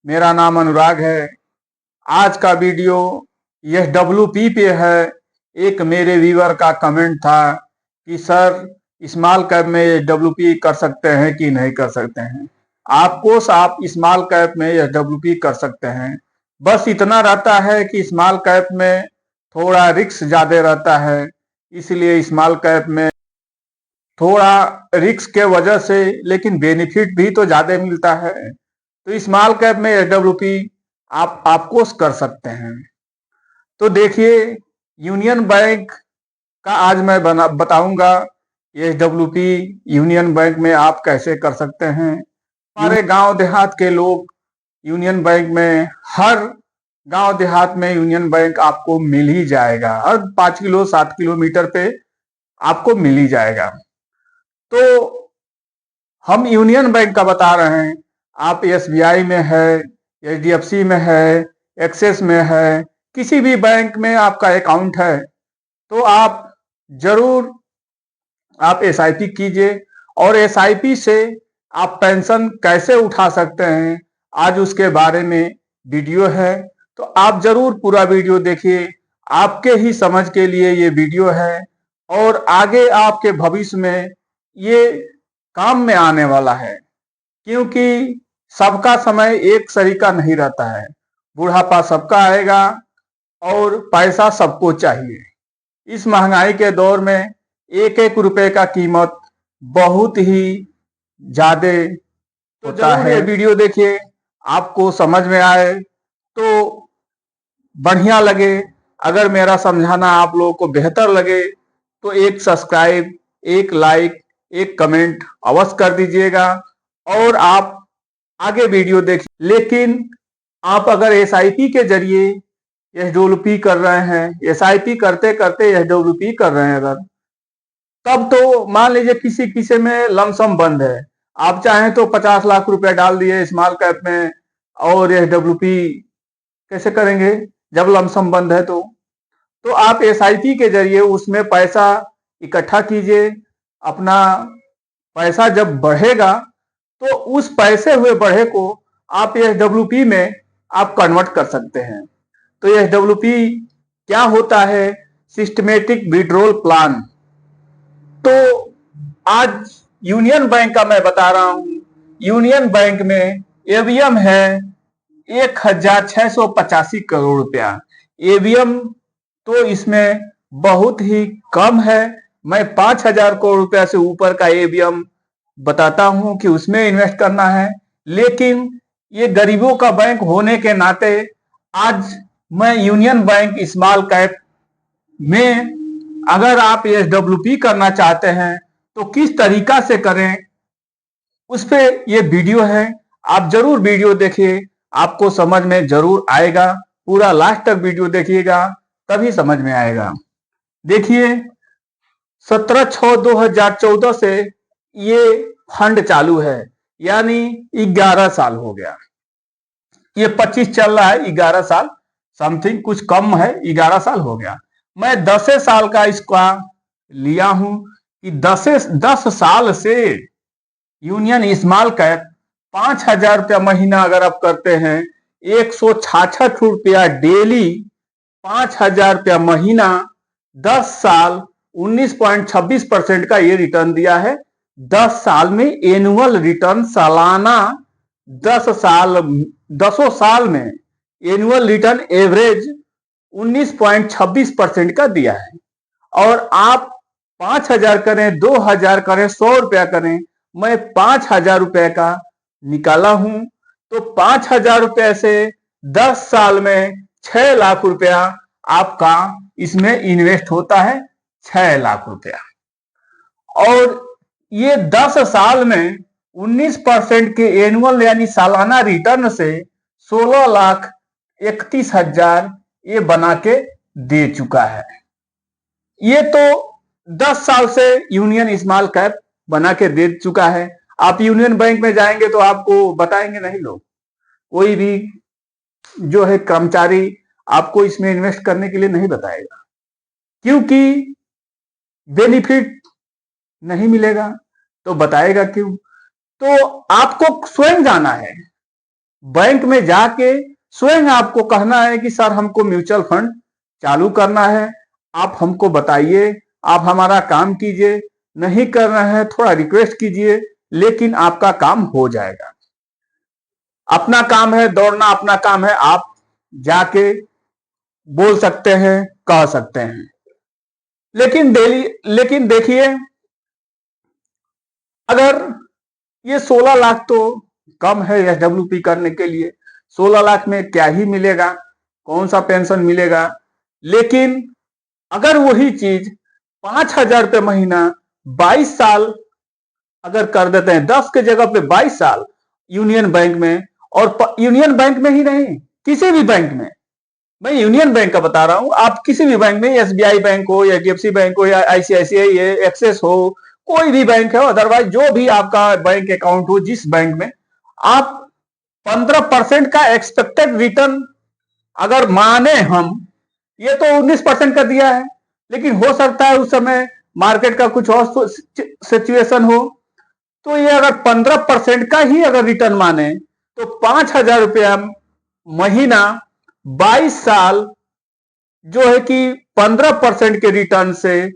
मेरा नाम अनुराग है। आज का वीडियो यह डब्ल्यूपी पे है। एक मेरे व्यूअर का कमेंट था कि सर स्मॉल कैप में डब्ल्यूपी कर सकते हैं कि नहीं कर सकते हैं। आपको आप स्मॉल कैप में यह डब्ल्यूपी कर सकते हैं। बस इतना रहता है कि स्मॉल कैप में थोड़ा रिस्क ज्यादा रहता है, इसलिए स्मॉल कैप में थोड़ा रिस्क के वजह से लेकिन बेनिफिट भी तो ज्यादा मिलता है। तो स्मॉल कैप में एसडब्ल्यूपी आपको कर सकते हैं। तो देखिए, यूनियन बैंक का आज मैं बताऊंगा एसडब्ल्यूपी यूनियन बैंक में आप कैसे कर सकते हैं। हमारे गांव देहात के लोग यूनियन बैंक में, हर गांव देहात में यूनियन बैंक आपको मिल ही जाएगा। हर 5 किलो 7 किलोमीटर पे आपको मिल ही जाएगा। तो हम यूनियन बैंक का बता रहे हैं। आप एसबीआई में है, एचडीएफसी में है, एक्सिस में है, किसी भी बैंक में आपका अकाउंट है तो आप जरूर आप एसआईपी कीजिए। और एसआईपी से आप पेंशन कैसे उठा सकते हैं, आज उसके बारे में वीडियो है। तो आप जरूर पूरा वीडियो देखिए। आपके ही समझ के लिए ये वीडियो है और आगे आपके भविष्य में ये काम में आने वाला है। क्योंकि सबका समय एक सरीका नहीं रहता है। बुढ़ापा सबका आएगा और पैसा सबको चाहिए। इस महंगाई के दौर में एक एक रुपए का कीमत बहुत ही ज्यादा होता है। ये वीडियो देखिए, आपको समझ में आए तो बढ़िया लगे। अगर मेरा समझाना आप लोगों को बेहतर लगे तो एक सब्सक्राइब, एक लाइक, एक कमेंट अवश्य कर दीजिएगा और आप आगे वीडियो देखिए। लेकिन आप अगर एसआईपी के जरिए एसडब्ल्यूपी कर रहे हैं, एसआईपी करते करते एसडब्ल्यूपी कर रहे हैं अगर, तब तो मान लीजिए किसी किसी में लमसम बंद है, आप चाहें तो 50 लाख रुपया डाल दिए स्मॉल कैप में और एसडब्ल्यूपी कैसे करेंगे जब लमसम बंद है। तो आप एसआईपी के जरिए उसमें पैसा इकट्ठा कीजिए। अपना पैसा जब बढ़ेगा तो उस पैसे हुए बढ़े को आप एसडब्ल्यूपी में आप कन्वर्ट कर सकते हैं। तो एसडब्ल्यूपी क्या होता है? Systematic withdrawal plan. तो आज यूनियन बैंक का मैं बता रहा हूं। यूनियन बैंक में एवीएम है 1685 करोड़ रुपया। एवीएम तो इसमें बहुत ही कम है। मैं 5000 करोड़ रुपया से ऊपर का एवीएम बताता हूं कि उसमें इन्वेस्ट करना है। लेकिन ये गरीबों का बैंक होने के नाते आज मैं यूनियन बैंक स्मॉल कैप में, अगर आप एसडब्ल्यूपी करना चाहते हैं तो किस तरीका से करें उस पे ये वीडियो है। आप जरूर वीडियो देखिए, आपको समझ में जरूर आएगा। पूरा लास्ट तक वीडियो देखिएगा तभी समझ में आएगा। देखिए, 17/6/2014 से ये फंड चालू है, यानी 11 साल हो गया। ये 25 चल रहा है, 11 साल समथिंग, कुछ कम है, 11 साल हो गया। मैं 10 साल का इसका लिया हूं कि 10 साल से यूनियन स्मॉल कैप 5000 रुपया महीना अगर आप करते हैं, 166 रुपया डेली, 5000 रुपया महीना, 10 साल, 19.26% का ये रिटर्न दिया है। 10 साल में एनुअल रिटर्न सालाना, 10 साल में एनुअल रिटर्न एवरेज 19.26% का दिया है। और आप 5000 करें, 2000 करें, 100 रुपया करें, मैं 5000 रुपए का निकाला हूं। तो 5000 रुपए से 10 साल में 6 लाख रुपया आपका इसमें इन्वेस्ट होता है, 6 लाख रुपया। और ये 10 साल में 19% के एनुअल यानी सालाना रिटर्न से 16,31,000 ये बना के दे चुका है। ये तो 10 साल से यूनियन स्मॉल कैप बना के दे चुका है। आप यूनियन बैंक में जाएंगे तो आपको बताएंगे नहीं लोग, कोई भी जो है कर्मचारी आपको इसमें इन्वेस्ट करने के लिए नहीं बताएगा, क्योंकि बेनिफिट नहीं मिलेगा। तो बताएगा क्यों? तो आपको स्वयं जाना है। बैंक में जाके स्वयं आपको कहना है कि सर हमको म्यूचुअल फंड चालू करना है, आप हमको बताइए, आप हमारा काम कीजिए, नहीं करना है थोड़ा रिक्वेस्ट कीजिए, लेकिन आपका काम हो जाएगा। अपना काम है दौड़ना, अपना काम है आप जाके बोल सकते हैं, कह सकते हैं। लेकिन देखिए, अगर ये 16 लाख तो कम है एसडब्ल्यूपी करने के लिए। 16 लाख में क्या ही मिलेगा, कौन सा पेंशन मिलेगा। लेकिन अगर वही चीज 5,000 रुपये महीना 22 साल अगर कर देते हैं, 10 के जगह पे 22 साल यूनियन बैंक में, और यूनियन बैंक में ही नहीं, किसी भी बैंक में, मैं यूनियन बैंक का बता रहा हूं, आप किसी भी बैंक में, एसबीआई बैंक हो या एचडीएफसी बैंक हो या आईसीआईसीआई एक्सेस हो, कोई भी बैंक है, अदरवाइज जो भी आपका बैंक अकाउंट हो, जिस बैंक में आप 15% का एक्सपेक्टेड रिटर्न अगर माने हम, ये तो 19% का दिया है, लेकिन हो सकता है उस समय मार्केट का कुछ और सिचुएशन हो, तो ये अगर 15% का ही अगर रिटर्न माने तो 5,000 रुपया महीना 22 साल जो है कि 15% के रिटर्न से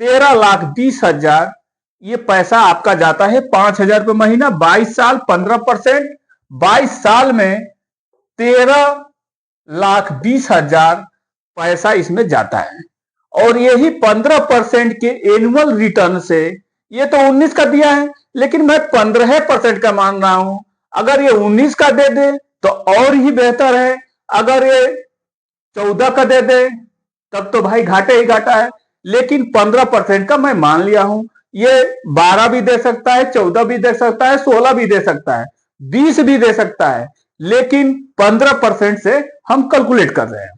13,20,000 ये पैसा आपका जाता है। 5,000 रुपये महीना 22 साल 15%, 22 साल में 13,20,000 पैसा इसमें जाता है। और यही 15% के एनुअल रिटर्न से, ये तो 19 का दिया है, लेकिन मैं 15% का मान रहा हूं। अगर ये 19 का दे दे तो और ही बेहतर है, अगर ये 14 का दे दे तब तो भाई घाटे ही घाटा है। लेकिन 15% का मैं मान लिया हूं, ये 12 भी दे सकता है, 14 भी दे सकता है, 16 भी दे सकता है, 20 भी दे सकता है, लेकिन 15% से हम कैलकुलेट कर रहे हैं।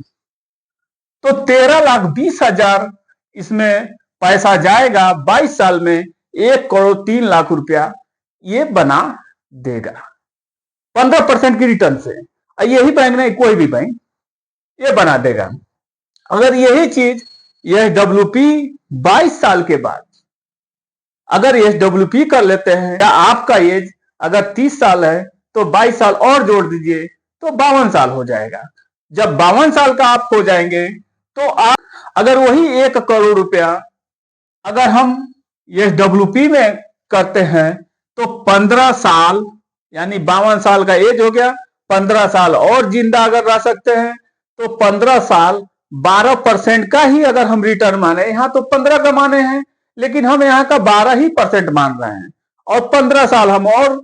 तो 13,20,000 इसमें पैसा जाएगा 22 साल में, 1,03,00,000 रुपया ये बना देगा 15% की रिटर्न से। यही बैंक नहीं, कोई भी बैंक ये बना देगा। अगर यही चीज एसडब्ल्यूपी 22 साल के बाद अगर एसडब्ल्यूपी कर लेते हैं, या आपका एज अगर 30 साल है तो 22 साल और जोड़ दीजिए तो 52 साल हो जाएगा। जब 52 साल का आप हो जाएंगे तो आप अगर वही 1 करोड़ रुपया अगर हम एसडब्ल्यूपी में करते हैं तो 15 साल यानी 52 साल का एज हो गया, 15 साल और जिंदा अगर रह सकते हैं तो 15 साल 12% का ही अगर हम रिटर्न माने, यहां तो 15 का माने हैं लेकिन हम यहां का 12% मान रहे हैं, और 15 साल हम और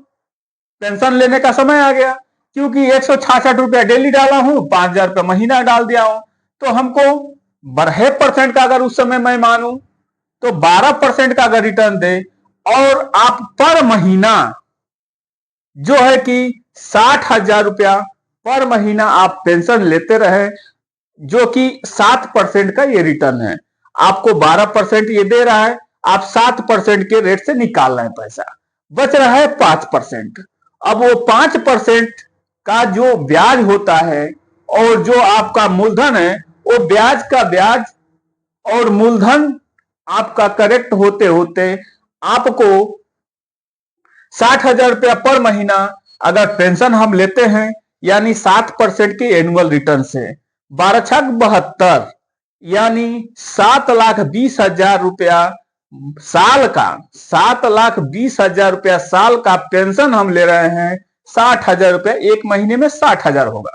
पेंशन लेने का समय आ गया, क्योंकि 166 रुपया डेली डाला हूं, 5,000 रुपया महीना डाल दिया हूं, तो हमको 12% का अगर उस समय मैं मानूं तो 12% का अगर रिटर्न दे, और आप पर महीना जो है कि 60,000 रुपया पर महीना आप पेंशन लेते रहे, जो कि 7% का ये रिटर्न है। आपको 12% ये दे रहा है, आप 7% के रेट से निकाल रहे हैं पैसा, बच रहा है 5%। अब वो 5% का जो ब्याज होता है और जो आपका मूलधन है, वो ब्याज का ब्याज और मूलधन आपका करेक्ट होते होते आपको 60,000 रुपया पर महीना अगर पेंशन हम लेते हैं, यानी 7% की एनुअल रिटर्न से 12×6=72, यानी 7,20,000 रुपया साल का, 7,20,000 रुपया साल का पेंशन हम ले रहे हैं। 60,000 रुपया एक महीने में 60,000 होगा,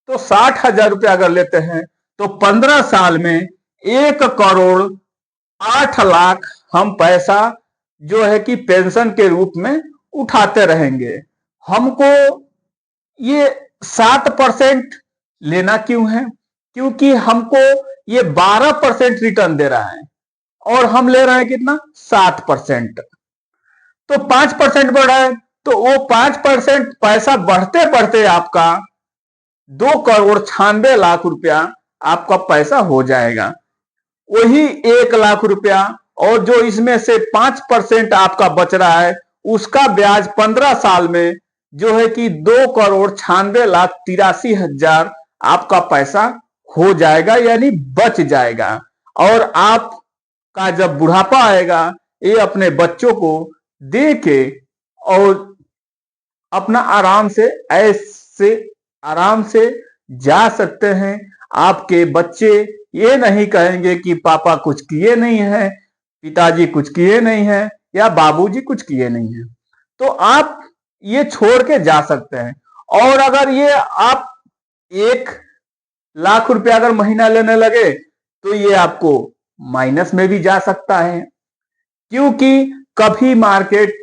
तो 60,000 रुपया अगर लेते हैं तो 15 साल में 1,08,00,000 हम पैसा जो है कि पेंशन के रूप में उठाते रहेंगे। हमको ये 7% लेना क्यों है? क्योंकि हमको ये 12% रिटर्न दे रहा है और हम ले रहे हैं कितना? 7%। तो 5% बढ़ रहा है, तो वो 5% पैसा बढ़ते बढ़ते आपका 2,96,00,000 रुपया आपका पैसा हो जाएगा। वही 1,00,000 रुपया और जो इसमें से 5% आपका बच रहा है, उसका ब्याज 15 साल में जो है कि 2,96,83,000 आपका पैसा हो जाएगा, यानी बच जाएगा। और आपका जब बुढ़ापा आएगा, ये अपने बच्चों को दे के और अपना आराम से ऐश से आराम से जा सकते हैं। आपके बच्चे ये नहीं कहेंगे कि पापा कुछ किए नहीं है, पिताजी कुछ किए नहीं है या बाबूजी कुछ किए नहीं है। तो आप ये छोड़ के जा सकते हैं। और अगर ये आप 1 लाख रुपया अगर महीना लेने लगे तो ये आपको माइनस में भी जा सकता है, क्योंकि कभी मार्केट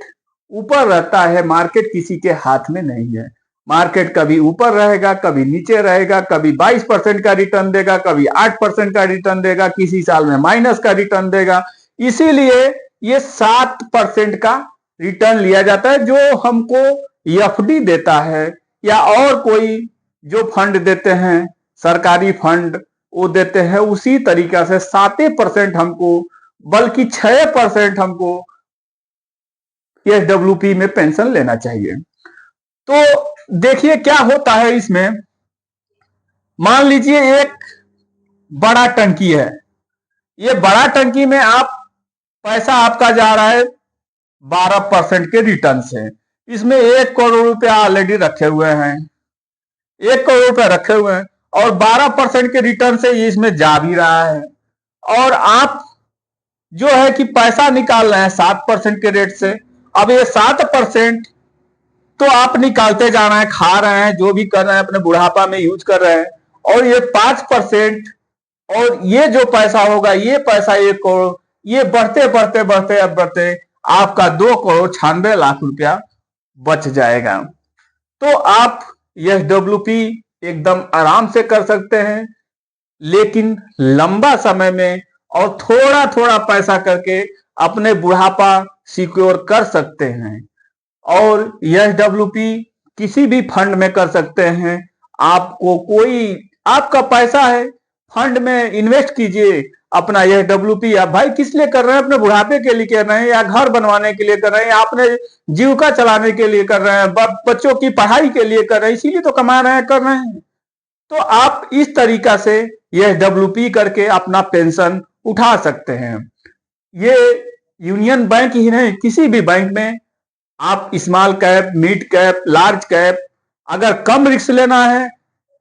ऊपर रहता है, मार्केट किसी के हाथ में नहीं है। मार्केट कभी ऊपर रहेगा, कभी नीचे रहेगा, कभी 22% का रिटर्न देगा, कभी 8% का रिटर्न देगा, किसी साल में माइनस का रिटर्न देगा। इसीलिए ये 7% का रिटर्न लिया जाता है, जो हमको एफडी देता है या और कोई जो फंड देते हैं, सरकारी फंड वो देते हैं, उसी तरीका से 7% हमको, बल्कि 6% हमको एसडब्ल्यूपी में पेंशन लेना चाहिए। तो देखिए क्या होता है इसमें। मान लीजिए एक बड़ा टंकी है, ये बड़ा टंकी में आप पैसा आपका जा रहा है 12% के रिटर्न से। इसमें 1 करोड़ रुपया ऑलरेडी रखे हुए हैं, 1 करोड़ रुपया रखे हुए हैं और 12% के रिटर्न से ये इसमें जा भी रहा है। और आप जो है कि पैसा निकाल रहे हैं 7% के रेट से। अब ये 7% तो आप निकालते जा रहे हैं, खा रहे हैं, जो भी कर रहे हैं अपने बुढ़ापा में यूज कर रहे हैं। और ये 5% और ये जो पैसा होगा, ये पैसा 1 करोड़, ये बढ़ते बढ़ते बढ़ते अब बढ़ते आपका 2,96,00,000 रुपया बच जाएगा। तो आप यह डब्ल्यूपी एकदम आराम से कर सकते हैं, लेकिन लंबा समय में और थोड़ा थोड़ा पैसा करके अपने बुढ़ापा सिक्योर कर सकते हैं। और यह डब्ल्यूपी किसी भी फंड में कर सकते हैं। आपको कोई, आपका पैसा है, फंड में इन्वेस्ट कीजिए अपना यह डब्ल्यूपी। आप भाई किस लिए कर रहे हैं? अपने बुढ़ापे के लिए कर रहे हैं, या घर बनवाने के लिए कर रहे हैं, या अपने जीविका चलाने के लिए कर रहे हैं, बच्चों की पढ़ाई के लिए कर रहे हैं, इसीलिए तो कमा रहे हैं, कर रहे हैं। तो आप इस तरीका से यह डब्ल्यूपी करके अपना पेंशन उठा सकते हैं। ये यूनियन बैंक ही नहीं, किसी भी बैंक में आप small cap, mid cap, large cap, अगर कम रिस्क लेना है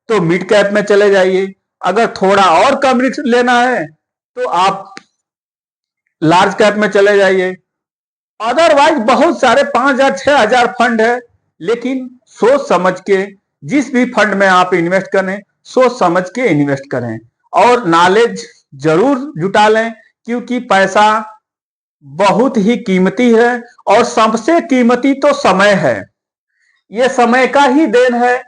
तो मिड कैप में चले जाइए, अगर थोड़ा और कम रिस्क लेना है तो आप लार्ज कैप में चले जाइए। अदरवाइज बहुत सारे 5,000 6,000 फंड है, लेकिन सोच समझ के जिस भी फंड में आप इन्वेस्ट करें, सोच समझ के इन्वेस्ट करें और नॉलेज जरूर जुटा लें, क्योंकि पैसा बहुत ही कीमती है और सबसे कीमती तो समय है। ये समय का ही देन है,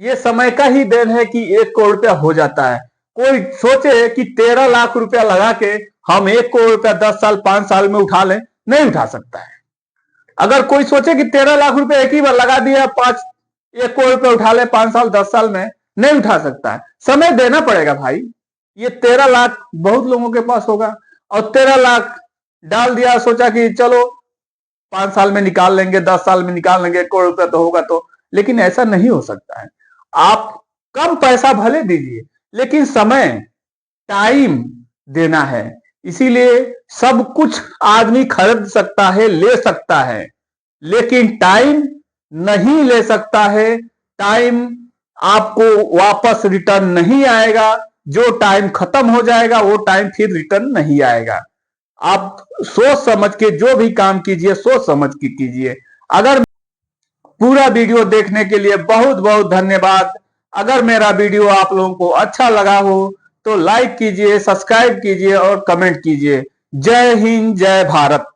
ये समय का ही देन है कि 1 करोड़ रुपया हो जाता है। कोई सोचे कि 13 लाख रुपया लगा के हम 1 करोड़ रुपया 10 साल 5 साल में उठा लें, नहीं उठा सकता है। अगर कोई सोचे कि 13 लाख रुपया एक ही बार लगा दिया, 1 करोड़ रुपया उठा ले 5 साल 10 साल में, नहीं उठा सकता है। समय देना पड़ेगा भाई। ये 13 लाख बहुत लोगों के पास होगा और 13 लाख डाल दिया, सोचा कि चलो 5 साल में निकाल लेंगे, 10 साल में निकाल लेंगे, 1 करोड़ रुपया तो होगा। तो लेकिन ऐसा नहीं हो सकता है। आप कम पैसा भले दीजिए, लेकिन समय, टाइम देना है। इसीलिए सब कुछ आदमी खरीद सकता है, ले सकता है, लेकिन टाइम नहीं ले सकता है। टाइम आपको वापस रिटर्न नहीं आएगा। जो टाइम खत्म हो जाएगा वो टाइम फिर रिटर्न नहीं आएगा। आप सोच समझ के जो भी काम कीजिए, सोच समझ के कीजिए। अगर पूरा वीडियो देखने के लिए बहुत बहुत धन्यवाद। अगर मेरा वीडियो आप लोगों को अच्छा लगा हो तो लाइक कीजिए, सब्सक्राइब कीजिए और कमेंट कीजिए। जय हिंद, जय भारत।